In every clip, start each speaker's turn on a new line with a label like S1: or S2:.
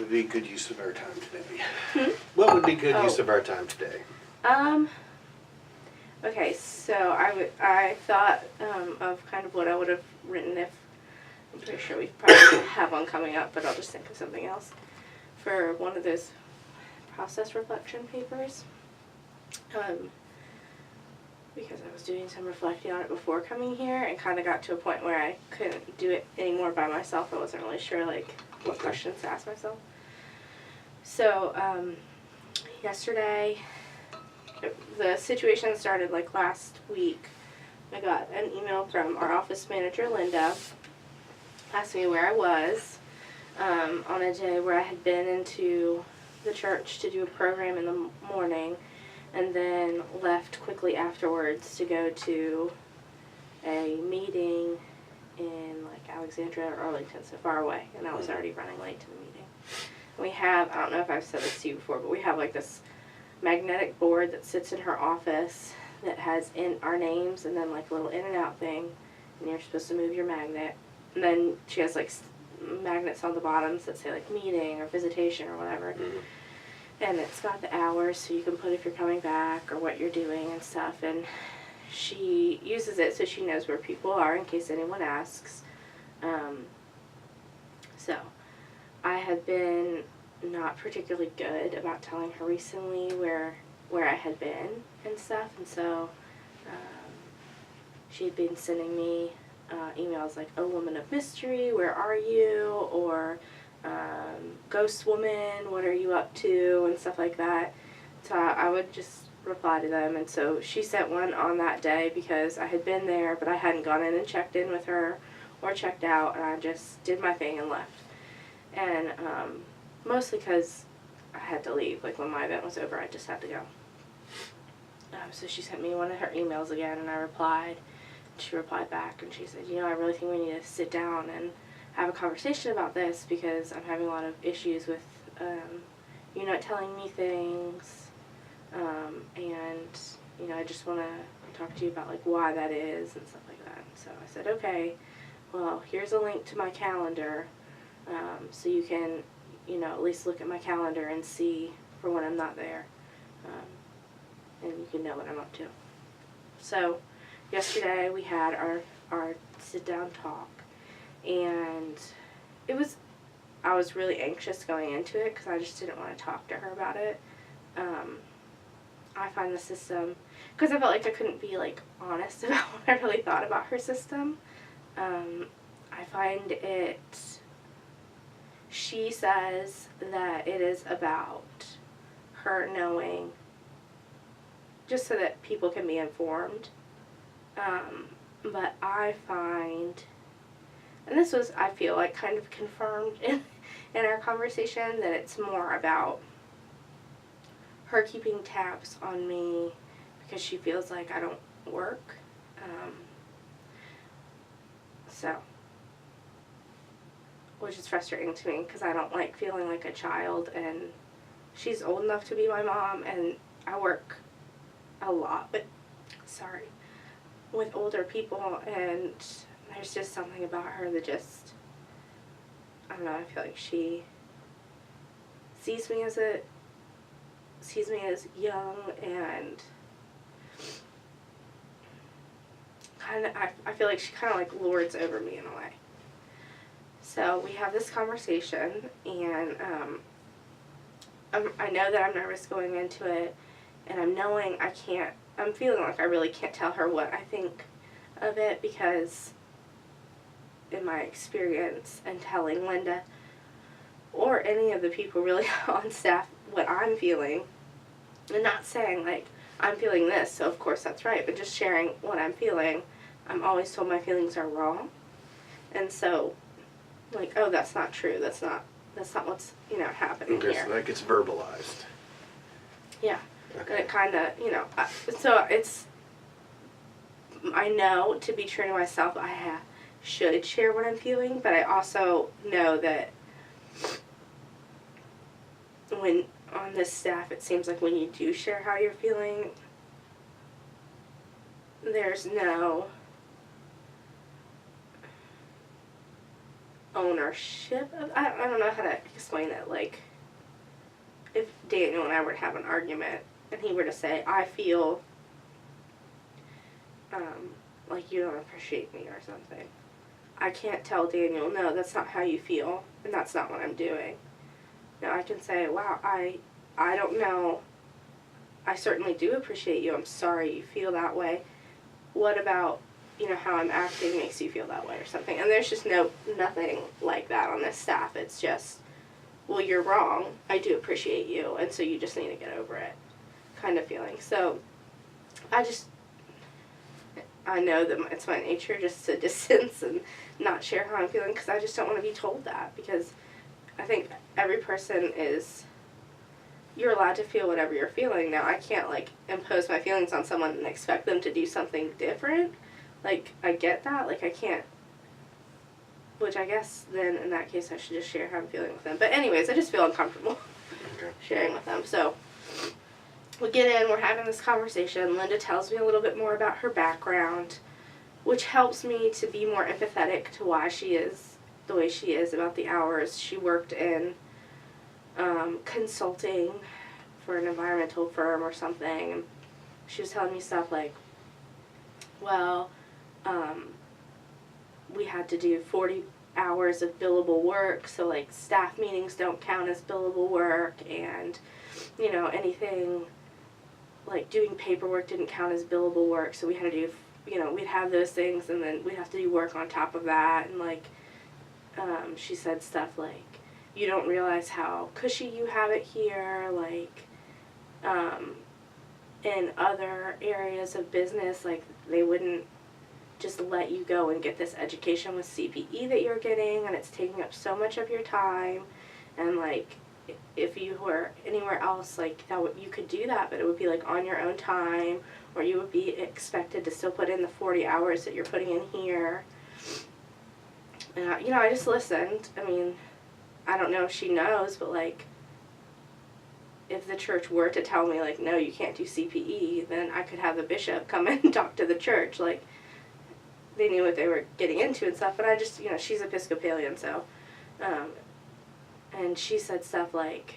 S1: would be good use of our time today?
S2: What would be good use of our time today?
S3: Okay, so I thought of kind of what I would have written if, I'm pretty sure we probably have one coming up, but I'll just think of something else for one of those process reflection papers. Because I was doing some reflecting on it before coming here and kind of got to a point where I couldn't do it anymore by myself. I wasn't really sure what questions to ask myself. So yesterday, the situation started last week. I got an email from our office manager, Linda, asking me where I was on a day where I had been into the church to do a program in the morning and then left quickly afterwards to go to a meeting in Alexandria or Arlington, so far away, and I was already running late to the meeting. We have, I don't know if I've said this to you before, but we have this magnetic board that sits in her office that has in our names and then a little in and out thing, and you're supposed to move your magnet. And then she has magnets on the bottoms that say meeting or visitation or whatever. Mm-hmm. And it's got the hours, so you can put if you're coming back or what you're doing and stuff. And she uses it so she knows where people are in case anyone asks. So I had been not particularly good about telling her recently where I had been and stuff. And so she had been sending me emails like, "Oh, woman of mystery, where are you?" Or "Ghost woman, what are you up to?" and stuff like that. So I would just reply to them. And so she sent one on that day because I had been there, but I hadn't gone in and checked in with her or checked out, and I just did my thing and left. And mostly because I had to leave. When my event was over, I just had to go. So she sent me one of her emails again, and I replied. She replied back, and she said, "I really think we need to sit down and have a conversation about this because I'm having a lot of issues with you not telling me things, and I just want to talk to you about why that is and stuff like that." So I said, "Okay, well, here's a link to my calendar, so you can at least look at my calendar and see for when I'm not there, and you can know what I'm up to." So yesterday we had our sit down talk. And I was really anxious going into it because I just didn't want to talk to her about it. I find the system, because I felt like I couldn't be honest about what I really thought about her system. I find she says that it is about her knowing just so that people can be informed. But I find, and this was, I feel kind of confirmed in our conversation, that it's more about her keeping tabs on me because she feels like I don't work. Which is frustrating to me because I don't like feeling like a child, and she's old enough to be my mom, and I work a lot, with older people, and there's just something about her that just, I don't know, I feel like she sees me as young, and I feel like she kind of lords over me in a way. So we have this conversation, and I know that I'm nervous going into it, and I'm feeling like I really can't tell her what I think of it because in my experience and telling Linda or any of the people really on staff what I'm feeling, and not saying I'm feeling this, so of course that's right, but just sharing what I'm feeling, I'm always told my feelings are wrong. And so oh, that's not true, that's not what's happening here.
S2: So that gets verbalized.
S3: Yeah.
S2: Okay.
S3: And it kind of, so it's, I know to be true to myself, I should share what I'm feeling, but I also know that when on this staff, it seems like when you do share how you're feeling, there's no ownership of, I don't know how to explain it. Like, if Daniel and I were to have an argument and he were to say, I feel like you don't appreciate me or something, I can't tell Daniel, no, that's not how you feel, and that's not what I'm doing. No, I can say, wow, I don't know, I certainly do appreciate you, I'm sorry you feel that way. What about, how I'm acting makes you feel that way or something? And there's just nothing like that on this staff. It's just, well, you're wrong, I do appreciate you, and so you just need to get over it kind of feeling. So I know that it's my nature just to distance and not share how I'm feeling, because I just don't want to be told that, because I think every person you're allowed to feel whatever you're feeling. Now, I can't, impose my feelings on someone and expect them to do something different. I get that. I can't, which I guess then in that case I should just share how I'm feeling with them. But anyways, I just feel uncomfortable sharing with them. So we get in, we're having this conversation. Linda tells me a little bit more about her background, which helps me to be more empathetic to why she is the way she is about the hours. She worked in consulting for an environmental firm or something, and she was telling me stuff like, well, we had to do 40 hours of billable work, so staff meetings don't count as billable work, and anything doing paperwork didn't count as billable work, so we had to do, we'd have those things, and then we'd have to do work on top of that, and she said stuff like, you don't realize how cushy you have it here, in other areas of business, they wouldn't just let you go and get this education with CPE that you're getting, and it's taking up so much of your time, and if you were anywhere else, that you could do that, but it would be on your own time, or you would be expected to still put in the 40 hours that you're putting in here. And I just listened. I mean, I don't know if she knows, but if the church were to tell me no, you can't do CPE, then I could have the bishop come in and talk to the church. They knew what they were getting into and stuff, but I just, she's Episcopalian, so, and she said stuff like,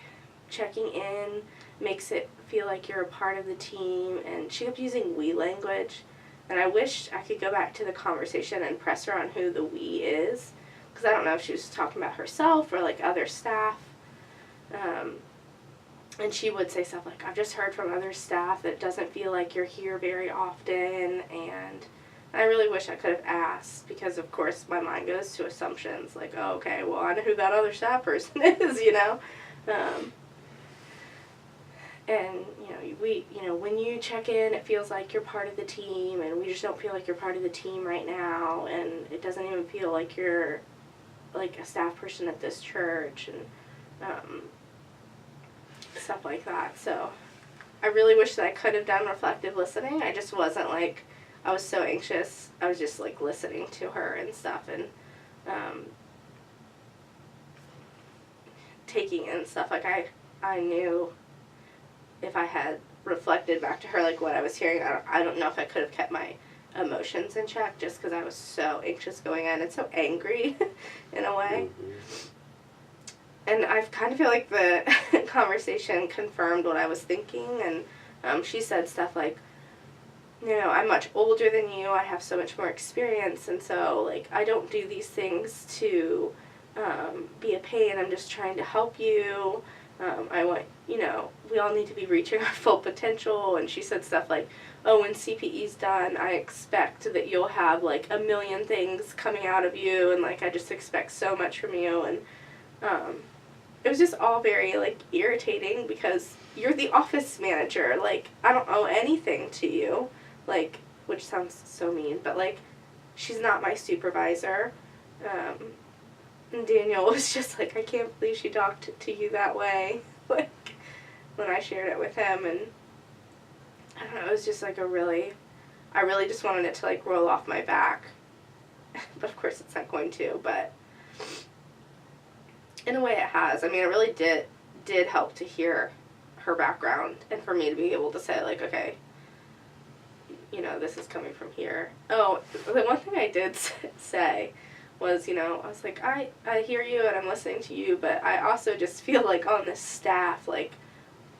S3: checking in makes it feel like you're a part of the team, and she kept using we language, and I wished I could go back to the conversation and press her on who the we is, because I don't know if she was talking about herself or other staff, and she would say stuff like, I've just heard from other staff that it doesn't feel like you're here very often, and I really wish I could have asked, because of course my mind goes to assumptions, oh, okay, well, I know who that other staff person is, and, when you check in, it feels like you're part of the team, and we just don't feel like you're part of the team right now, and it doesn't even feel like you're, a staff person at this church, and, stuff like that. So I really wish that I could have done reflective listening. I just wasn't I was so anxious. I was just listening to her and stuff, and taking in stuff. I knew if I had reflected back to her what I was hearing, I don't know if I could have kept my emotions in check, just because I was so anxious going in and so angry in a way.
S2: Mm-hmm.
S3: And I kind of feel like the conversation confirmed what I was thinking, and she said stuff like, I'm much older than you, I have so much more experience, and so, I don't do these things to be a pain, I'm just trying to help you, I want, we all need to be reaching our full potential, and she said stuff like, oh, when CPE's done, I expect that you'll have, a million things coming out of you, and, I just expect so much from you, and, it was just all very, irritating, because you're the office manager, I don't owe anything to you, which sounds so mean, but, she's not my supervisor, and Daniel was just I can't believe she talked to you that way, when I shared it with him, and, I don't know, it was just, I really just wanted it to, roll off my back, but of course it's not going to, but in a way it has. I mean, it really did help to hear her background, and for me to be able to say, okay, this is coming from here. Oh, the one thing I did say was, I was like, I hear you and I'm listening to you, but I also just feel like on this staff, like,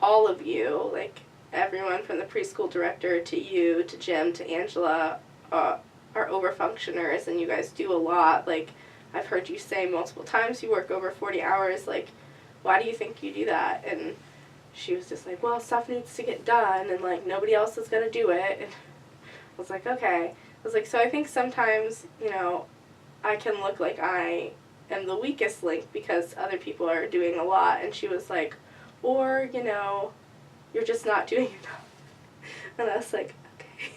S3: all of you, like, everyone from the preschool director to you, to Jim, to Angela, are overfunctioners, and you guys do a lot. Like, I've heard you say multiple times you work over 40 hours, like, why do you think you do that? And she was just like, well, stuff needs to get done, and, like, nobody else is going to do it. And I was like, okay. I was like, so I think sometimes, I can look like I am the weakest link because other people are doing a lot. And she was like, or, you're just not doing enough. And I was like, okay.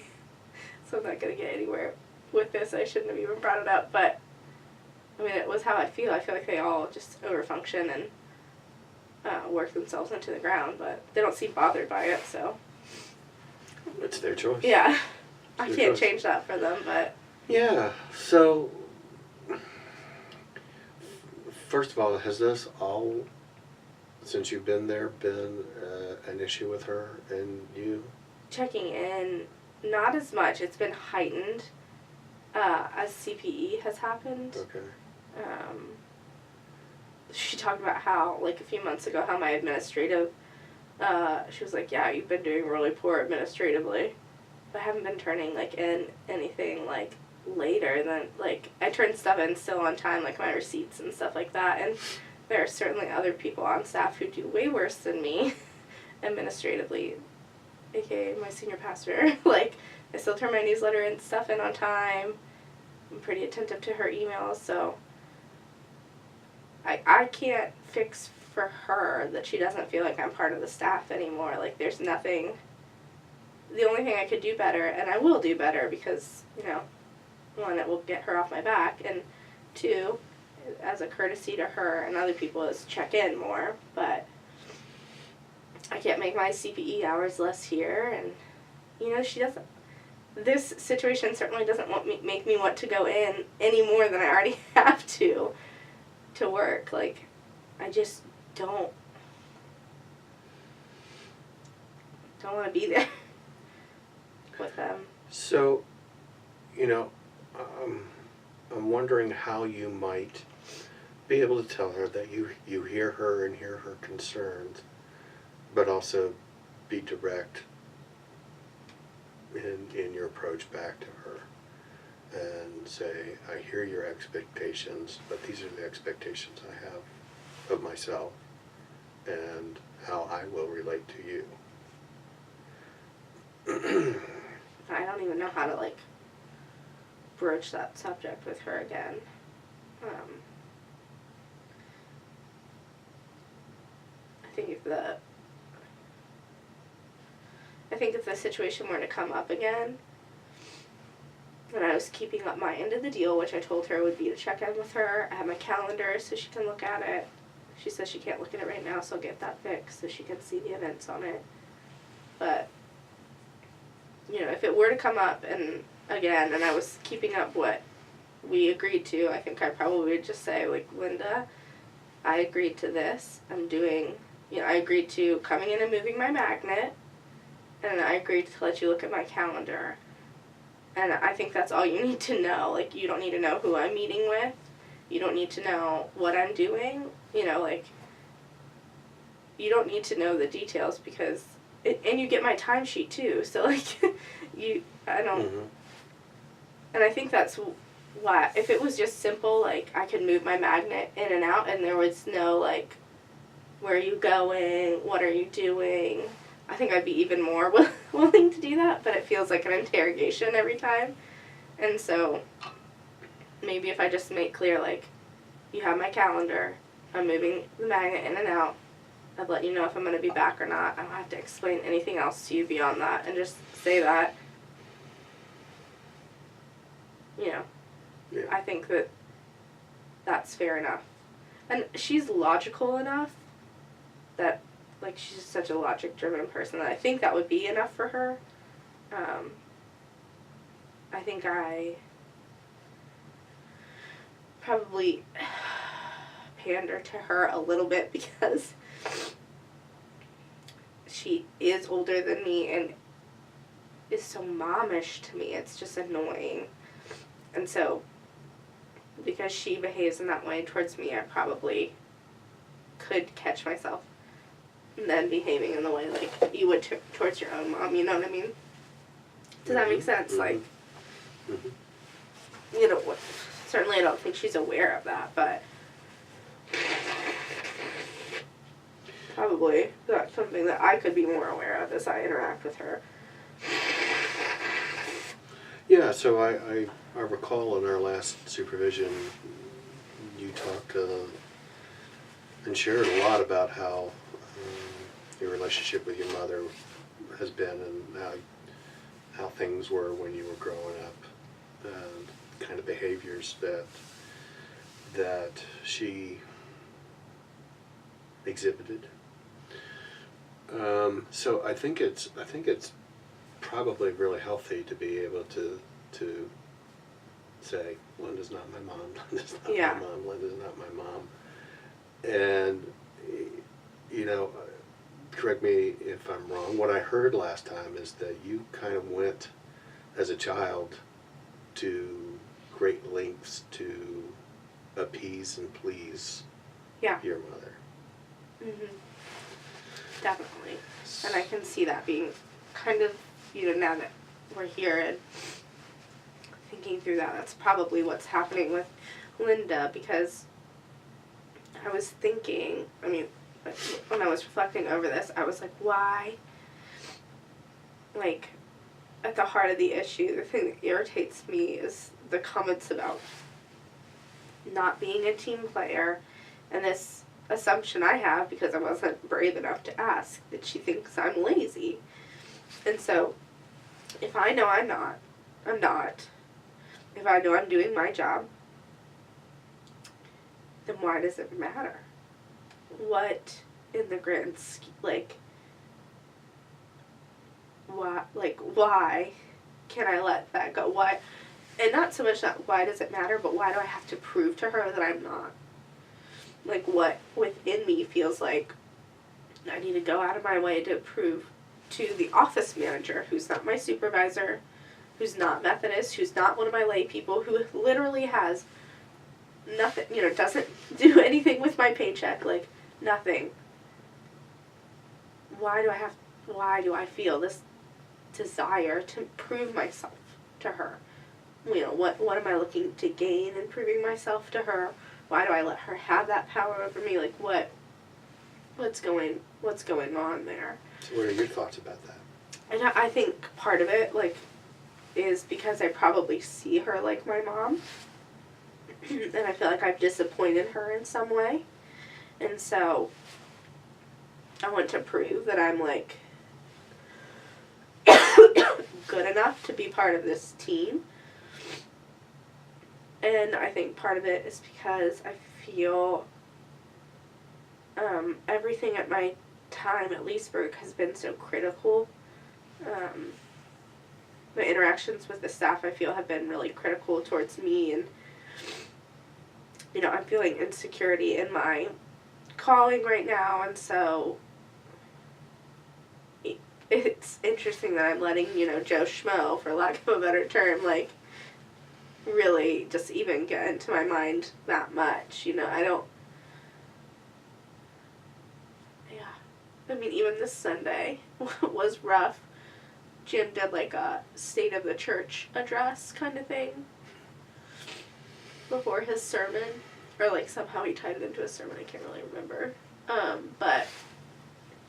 S3: So I'm not going to get anywhere with this. I shouldn't have even brought it up. But, I mean, it was how I feel. I feel like they all just overfunction and work themselves into the ground. But they don't seem bothered by it, so.
S2: It's their choice.
S3: Yeah. I
S2: It's their
S3: can't
S2: choice.
S3: change that for them, but.
S2: Yeah, so, first of all, has this all, since you've been there, been an issue with her and you?
S3: Checking in, not as much. It's been heightened as CPE has happened.
S2: Okay.
S3: She talked about how, like, a few months ago, how my administrative, she was like, yeah, you've been doing really poor administratively. But I haven't been turning, like, in anything, like, later than, like, I turn stuff in still on time, like my receipts and stuff like that. And there are certainly other people on staff who do way worse than me administratively, aka my senior pastor. Like, I still turn my newsletter and stuff in on time. I'm pretty attentive to her emails, so I can't fix for her that she doesn't feel like I'm part of the staff anymore. Like, there's nothing. The only thing I could do better, and I will do better because, one, it will get her off my back, and two, as a courtesy to her and other people, is check in more. But I can't make my CPE hours less here, and, she doesn't. This situation certainly doesn't make me want to go in any more than I already have to work. Like, I just don't want to be there with them.
S2: So, I'm wondering how you might be able to tell her that you hear her and hear her concerns, but also be direct in your approach back to her and say, I hear your expectations, but these are the expectations I have of myself and how I will relate to you.
S3: I don't even know how to, like, broach that subject with her again. I think if the situation were to come up again, and I was keeping up my end of the deal, which I told her would be to check in with her. I have my calendar so she can look at it. She says she can't look at it right now, so I'll get that fixed so she can see the events on it. But, if it were to come up and I was keeping up what we agreed to, I think I probably would just say, like, Linda, I agreed to this. I'm doing, I agreed to coming in and moving my magnet, and I agreed to let you look at my calendar. And I think that's all you need to know. Like, you don't need to know who I'm meeting with. You don't need to know what I'm doing. You don't need to know the details because, and you get my timesheet too. So, like, I don't,
S2: Mm-hmm.
S3: and I think that's why, if it was just simple, like, I could move my magnet in and out and there was no, like, where are you going, what are you doing, I think I'd be even more willing to do that, but it feels like an interrogation every time. And so maybe if I just make clear, like, you have my calendar, I'm moving the magnet in and out, I'd let you know if I'm going to be back or not. I don't have to explain anything else to you beyond that, and just say that.
S2: Yeah.
S3: I think that's fair enough. And she's logical enough that, like, she's such a logic-driven person that I think that would be enough for her. I think I probably pander to her a little bit because she is older than me and is so momish to me. It's just annoying. And so because she behaves in that way towards me, I probably could catch myself then behaving in the way like you would towards your own mom, you know what I mean? Does that make sense? Like, you know, certainly I don't think she's aware of that, but probably that's something that I could be more aware of as I interact with her.
S2: Yeah, so I recall in our last supervision, you talked and shared a lot about how your relationship with your mother has been and how things were when you were growing up, and kind of behaviors that she exhibited. So I think it's probably really healthy to be able to say, Linda's not my mom, Linda's not
S3: Yeah.
S2: my mom, Linda's not my mom. And, you know, correct me if I'm wrong, what I heard last time is that you kind of went, as a child, to great lengths to appease and please
S3: Yeah.
S2: your mother.
S3: Definitely. And I can see that being kind of, you know, now that we're here and thinking through that, that's probably what's happening with Linda, because I was thinking, I mean, when I was reflecting over this, I was like, why? Like, at the heart of the issue, the thing that irritates me is the comments about not being a team player, and this assumption I have, because I wasn't brave enough to ask, that she thinks I'm lazy. And so, if I know I'm not. If I know I'm doing my job, then why does it matter? What in the grand scheme, why can I let that go? Why? And not so much that why does it matter, but why do I have to prove to her that I'm not? Like, what within me feels like I need to go out of my way to prove to the office manager, who's not my supervisor, who's not Methodist, who's not one of my lay people, who literally has nothing, you know, doesn't do anything with my paycheck, like, nothing. Why do I feel this desire to prove myself to her? You know, what am I looking to gain in proving myself to her? Why do I let her have that power over me? Like, what's going on there?
S2: So what are your thoughts about that?
S3: And I think part of it, like, is because I probably see her like my mom. And I feel like I've disappointed her in some way. And so I want to prove that I'm, like, good enough to be part of this team. And I think part of it is because I feel everything at my time at Leesburg has been so critical. The interactions with the staff, I feel, have been really critical towards me, and, you know, I'm feeling insecurity in my calling right now, and so it's interesting that I'm letting, you know, Joe Schmo, for lack of a better term, like, really just even get into my mind that much, you know. I mean, even this Sunday was rough. Jim did, like, a state of the church address kind of thing before his sermon, or, like, somehow he tied it into a sermon, I can't really remember, but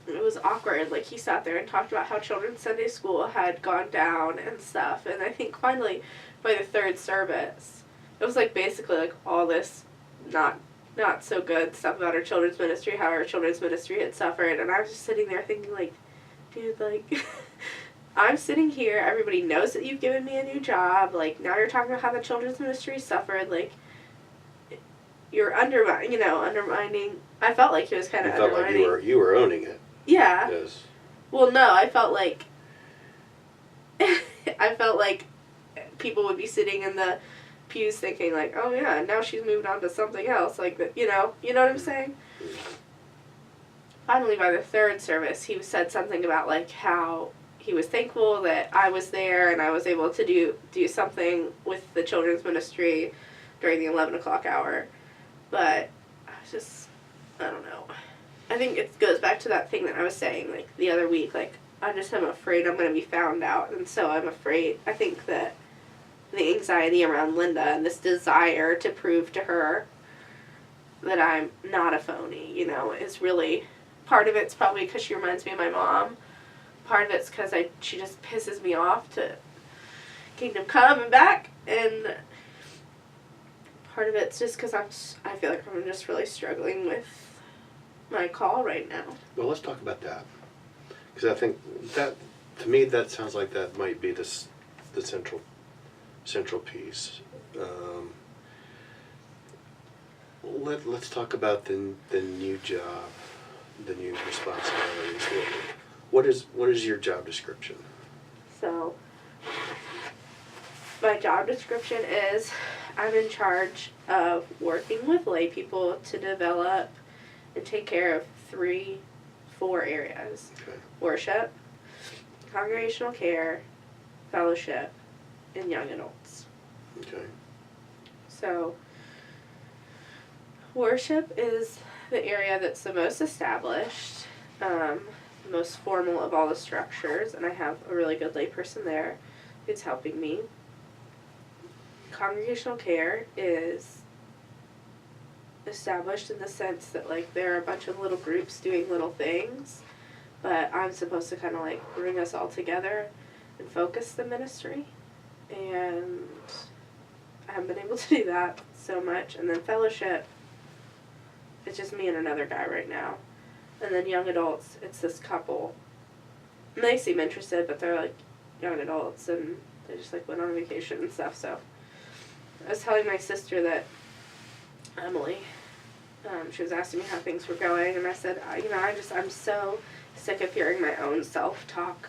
S3: it was awkward. Like, he sat there and talked about how children's Sunday school had gone down and stuff, and I think finally, by the third service, it was, like, basically, like, all this not so good stuff about our children's ministry, how our children's ministry had suffered, and I was just sitting there thinking, like, dude, like, I'm sitting here, everybody knows that you've given me a new job, like, now you're talking about how the children's ministry suffered, like, you're undermining, I felt like he was kind of undermining.
S2: You felt like you were owning it.
S3: Yeah.
S2: Yes.
S3: Well, no, I felt like, people would be sitting in the pews thinking, like, oh yeah, now she's moved on to something else, like, that, you know what I'm saying? Finally, by the third service, he said something about, like, how he was thankful that I was there and I was able to do something with the children's ministry during the 11 o'clock hour. But I was just, I don't know. I think it goes back to that thing that I was saying, like, the other week. Like, I just am afraid I'm going to be found out. And so I'm afraid, I think that the anxiety around Linda and this desire to prove to her that I'm not a phony, you know, is really, part of it's probably because she reminds me of my mom. Part of it's because she just pisses me off to Kingdom Come and back. And part of it's just because I feel like I'm just really struggling with my call right now.
S2: Well, let's talk about that. Because I think that, to me, that sounds like that might be the central piece. Let's talk about the new job, the new responsibilities. What is your job description?
S3: So, my job description is I'm in charge of working with lay people to develop and take care of 4 areas.
S2: Okay.
S3: Worship, congregational care, fellowship, and young adults.
S2: Okay.
S3: So, worship is the area that's the most established, most formal of all the structures, and I have a really good layperson there who's helping me. Congregational care is established in the sense that, like, there are a bunch of little groups doing little things, but I'm supposed to kind of, like, bring us all together and focus the ministry, and I haven't been able to do that so much. And then fellowship, it's just me and another guy right now. And then young adults, it's this couple. And they seem interested, but they're like young adults and they just like went on vacation and stuff. So I was telling my sister that Emily, she was asking me how things were going, and I said, I'm so sick of hearing my own self-talk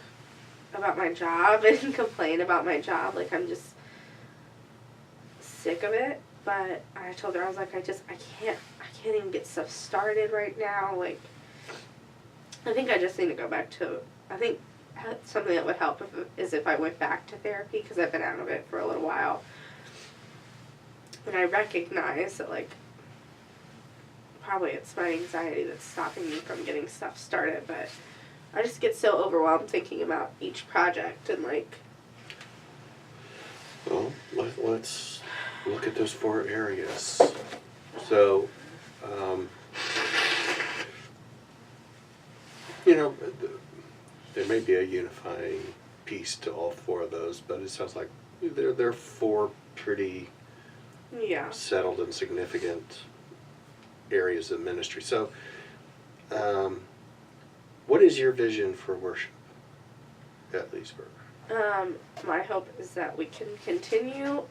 S3: about my job and complain about my job. Like, I'm just sick of it. But I told her, I was like, I can't even get stuff started right now. Like, I think I just need to go back to, I think something that would help is if I went back to therapy, because I've been out of it for a little while. And I recognize that, like, probably it's my anxiety that's stopping me from getting stuff started, but I just get so overwhelmed thinking about each project and, like...
S2: Well, let's look at those 4 areas. So, there may be a unifying piece to all 4 of those, but it sounds like they're 4 pretty settled and significant areas of ministry. So, what is your vision for worship at Leesburg?
S3: My hope is that we can continue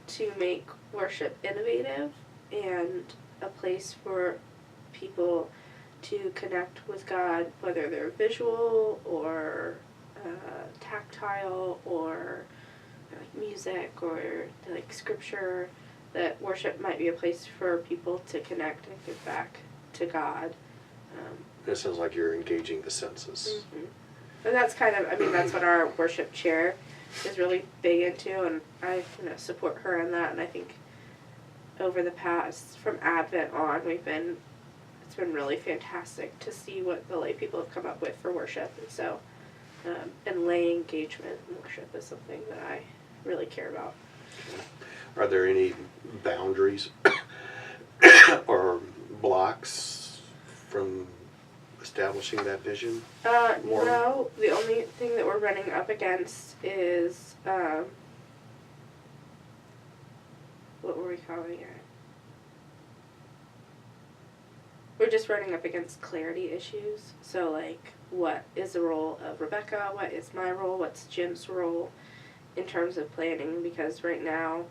S3: to make worship innovative and a place for people to connect with God, whether they're visual or tactile or like music or like scripture, that worship might be a place for people to connect and give back to God.
S2: It sounds like you're engaging the senses.
S3: Mm-hmm. And that's kind of, that's what our worship chair is really big into, and I support her in that. And I think over the past, from Advent on, it's been really fantastic to see what the lay people have come up with for worship. And so, and lay engagement in worship is something that I really care about.
S2: Are there any boundaries or blocks from establishing that vision?
S3: No, the only thing that we're running up against is, what were we calling it? We're just running up against clarity issues. So, like, what is the role of Rebecca? What is my role? What's Jim's role in terms of planning? Because right now,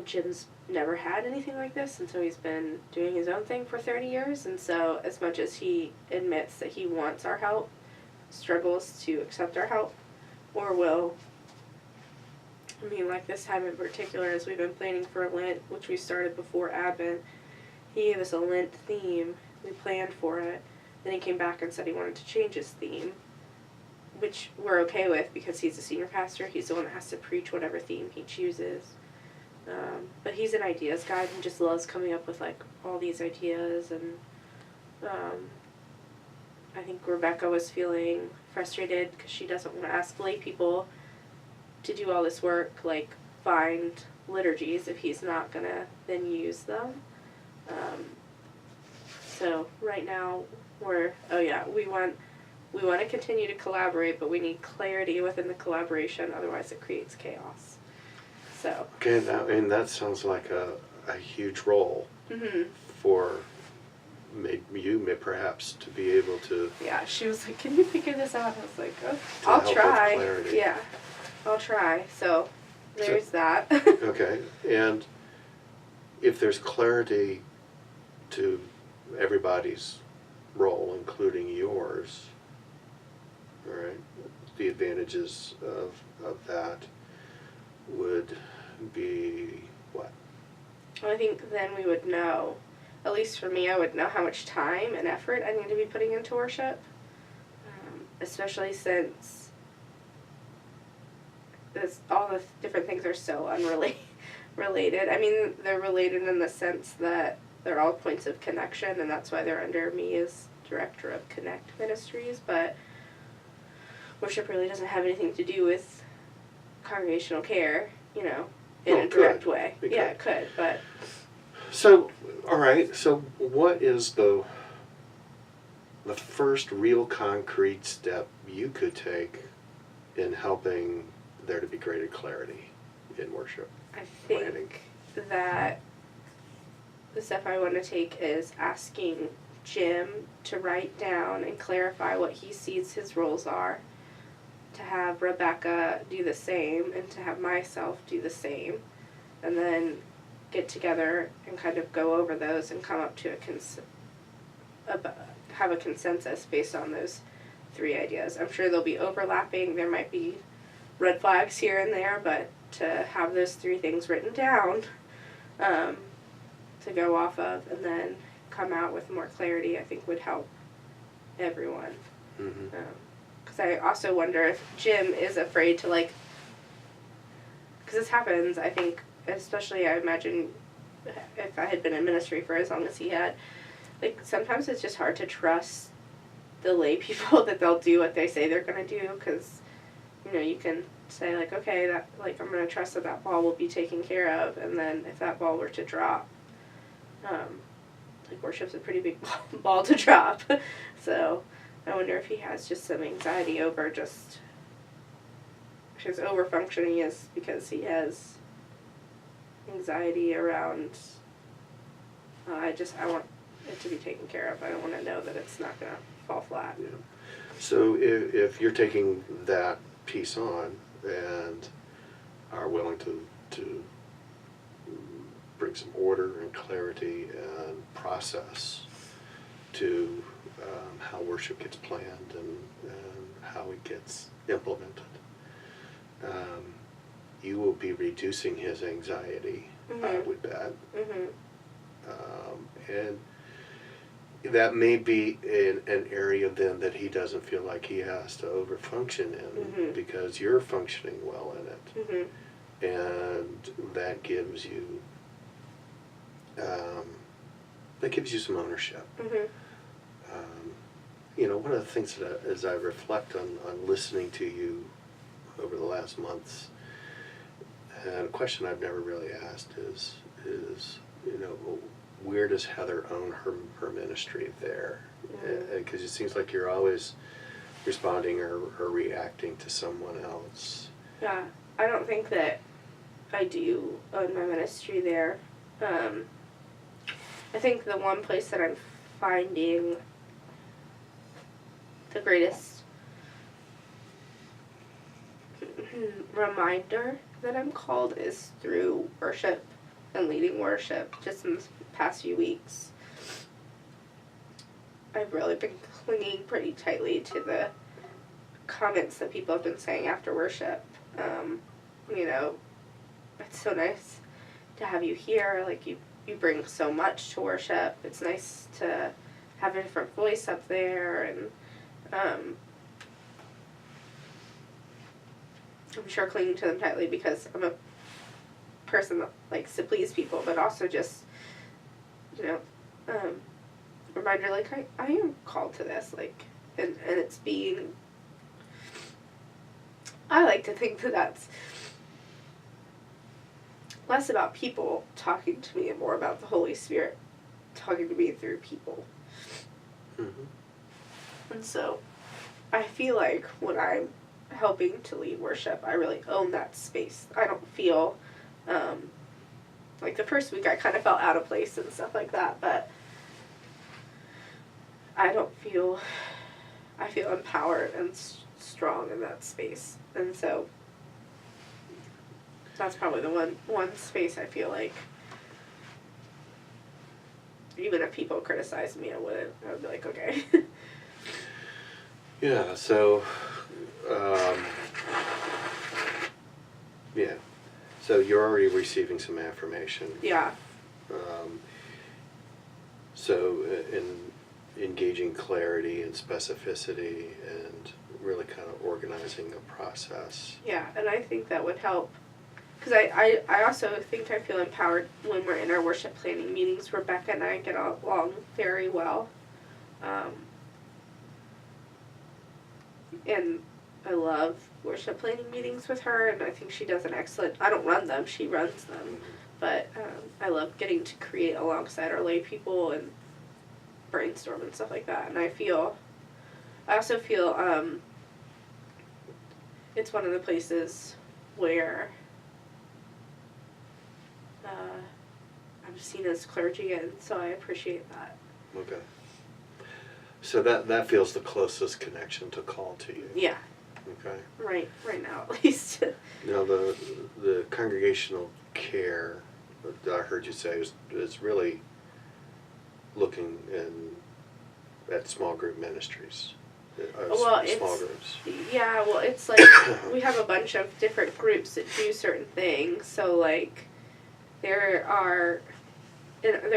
S3: Jim's never had anything like this, and so he's been doing his own thing for 30 years, and so as much as he admits that he wants our help, struggles to accept our help, or will. Like this time in particular, as we've been planning for Lent, which we started before Advent, he gave us a Lent theme, we planned for it, then he came back and said he wanted to change his theme, which we're okay with because he's a senior pastor, he's the one that has to preach whatever theme he chooses. he's an ideas guy and just loves coming up with like all these ideas, and I think Rebecca was feeling frustrated because she doesn't want to ask lay people to do all this work, like find liturgies, if he's not gonna then use them. So right now we want to continue to collaborate, but we need clarity within the collaboration, otherwise it creates chaos. So.
S2: Okay, that sounds like a huge role for you perhaps to be able to.
S3: Yeah, she was like, "Can you figure this out?" I was like, "Oh,
S2: To
S3: I'll
S2: help with
S3: try."
S2: clarity.
S3: Yeah, I'll try. So there's that.
S2: Okay, and if there's clarity to everybody's role, including yours, all right, the advantages of that would be what?
S3: I think then we would know, at least for me, I would know how much time and effort I need to be putting into worship, especially since all the different things are so unrelated. I mean, they're related in the sense that they're all points of connection, and that's why they're under me as director of Connect Ministries, but worship really doesn't have anything to do with congregational care, in
S2: Well,
S3: a
S2: it
S3: direct
S2: could.
S3: way.
S2: It
S3: Yeah,
S2: could.
S3: it could, but
S2: So, all right. So, what is the first real concrete step you could take in helping there to be greater clarity in worship?
S3: I think
S2: Planning.
S3: that the step I want to take is asking Jim to write down and clarify what he sees his roles are, to have Rebecca do the same, and to have myself do the same, and then get together and kind of go over those and come up to have a consensus based on those 3 ideas. I'm sure they'll be overlapping. There might be red flags here and there, but to have those 3 things written down to go off of and then come out with more clarity, I think would help everyone.
S2: Mm-hmm.
S3: Because I also wonder if Jim is afraid to, like, because this happens, I think, especially I imagine if I had been in ministry for as long as he had, like, sometimes it's just hard to trust the lay people that they'll do what they say they're going to do, because, you can say, like, okay, that, like, I'm going to trust that ball will be taken care of, and then if that ball were to drop, like, worship's a pretty big ball to drop, so I wonder if he has just some anxiety over just his over-functioning is because he has anxiety around, I want it to be taken care of. I don't want to know that it's not going to fall flat.
S2: Yeah. So if you're taking that piece on and are willing to bring some order and clarity and process to how worship gets planned and how it gets implemented, you will be reducing his anxiety, I would bet. And that may be an area then that he doesn't feel like he has to overfunction in because you're functioning well in it. And that gives you some ownership. One of the things that as I reflect on listening to you over the last months, and a question I've never really asked is where does Heather own her ministry there? Because it seems like you're always responding or reacting to someone else.
S3: Yeah, I don't think that I do own my ministry there. I think the one place that I'm finding the greatest reminder that I'm called is through worship and leading worship. Just in the past few weeks, I've really been clinging pretty tightly to the comments that people have been saying after worship. It's so nice to have you here. Like, you bring so much to worship. It's nice to have a different voice up there, and I'm sure clinging to them tightly because I'm a person that likes to please people, but also just, you know, reminder, like, I am called to this, like, and it's being, I like to think that that's less about people talking to me and more about the Holy Spirit talking to me through people.
S2: Mm-hmm.
S3: And so I feel like when I'm helping to lead worship, I really own that space. I don't feel, like the first week I kind of felt out of place and stuff like that, but I feel empowered and strong in that space. And so that's probably the one space I feel like even if people criticize me, I would be like, okay.
S2: Yeah, so, yeah. So you're already receiving some affirmation.
S3: Yeah.
S2: So in engaging clarity and specificity and really kind of organizing a process.
S3: Yeah, and I think that would help. Because I also think I feel empowered when we're in our worship planning meetings. Rebecca and I get along very well. And I love worship planning meetings with her, and I think she does an excellent, I don't run them, she runs them. But I love getting to create alongside our lay people and brainstorm and stuff like that. And I also feel it's one of the places where I'm seen as clergy, and so I appreciate that.
S2: Okay. So that feels the closest connection to call to you.
S3: Yeah.
S2: Okay.
S3: Right now at least.
S2: Now the congregational care that I heard you say is really looking at small group ministries.
S3: Well,
S2: small
S3: it's,
S2: groups.
S3: Yeah, well, it's like we have a bunch of different groups that do certain things. So like they're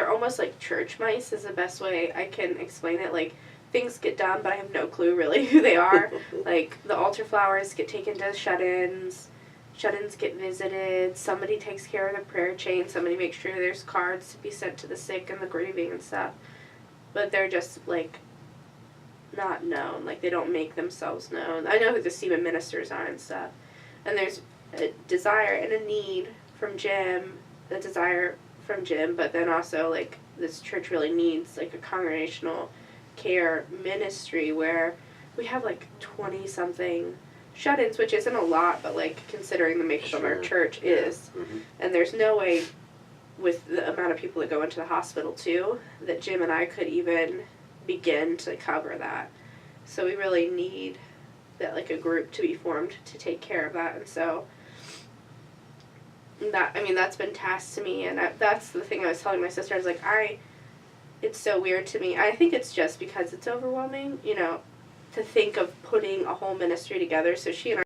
S3: almost like church mice is the best way I can explain it. Like things get done, but I have no clue really who they are. Like the altar flowers get taken to shut-ins. Shut-ins get visited. Somebody takes care of the prayer chain. Somebody makes sure there's cards to be sent to the sick and the grieving and stuff. But they're just like not known. Like they don't make themselves known. I know who the Stephen ministers are and stuff. And there's a desire and a need from Jim. The desire from Jim, but then also like this church really needs like a congregational care ministry where we have like 20 something shut-ins, which isn't a lot, but like considering the makeup of our church is.
S2: Mm-hmm.
S3: And there's no way with the amount of people that go into the hospital too that Jim and I could even begin to cover that. So we really need that like a group to be formed to take care of that. And so that's been tasked to me, and that's the thing I was telling my sister. I was like, it's so weird to me. I think it's just because it's overwhelming, to think of putting a whole ministry together. So she and I